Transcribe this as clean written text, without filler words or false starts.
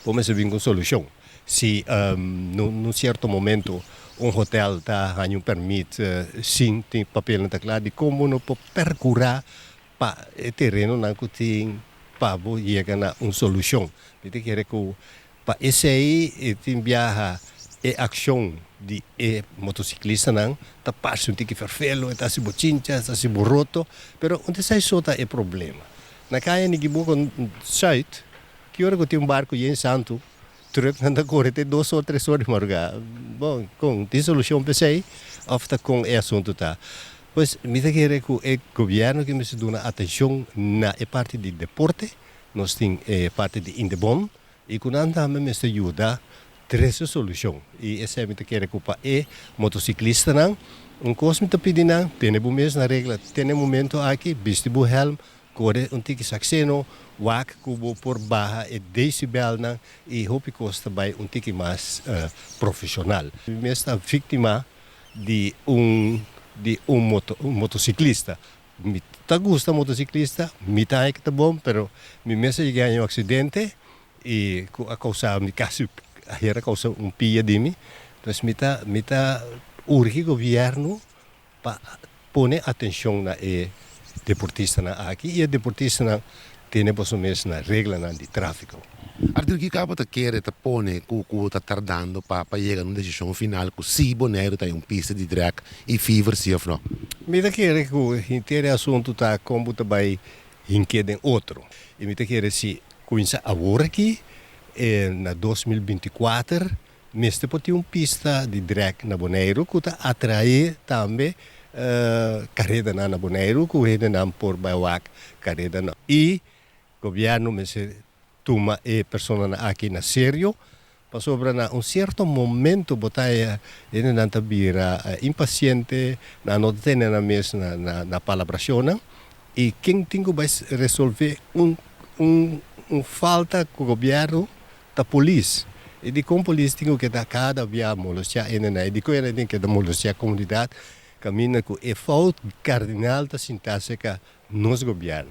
vamos ver uma solução. Se num certo momento um hotel está ganhando permite, sim, tem papel na teclado, de como não pode percurar para o terreno não tem para chegar a uma solução. Então, quer que para esse aí, tem viaja e ação de motociclista não, tá passo tem que ferfelo, tá se bochincha, tá se borroto, pero onde sai sota é problema. Na caia ninguém com site, que hora que tem barco em Santo, terug anda corre tem 2 ou 3 horas marga. Bom, com tem solução para sei, afta com é assunto tá. Pois me te quer que o governo que me se dá atenção na parte de deporte, nós tem parte de indebon e quando anda me se ajuda três solução e essa é me te quer que é motociclista não um cosme te pedir não tem o mês na regra tem momento aqui veste o helm corre tique saxeno wak cubo por barra e decibel não e hope costa by tique mais profissional me está vítima de motociclista me tá gosta motociclista me tá que tá bom pero me mesa ganha um acidente e a causa me quase akhirnya causa pia di mi terus mita urgi governo pa pone atenção na deportista na aqui e deportista na tem posso mesmo na regra na de tráfico. Arthur, que acaba de querer te pone que está tardando para chegar a uma decisão final que se Bonaire tem pista de drag e fever se ou não? Me da querer que o inteiro assunto tá como também inquedem outro. E me da querer se começa agora aqui na 2024 mesmo pode ter pista de drag na Bonaire que está atrair também carreira na Bonaire que é na por baiwak carreira na e governo me se toma pessoa aqui na sério para sobre na certo momento botar ele não tá vira impaciente não tem na mesma na palabração e quem tem que resolver falta com o governo da polícia. E de como polícia tem que dar cada via molostia e de que ele tem que dar molostia a comunidade, caminha com e falta cardinal da sintaxe que nos governo.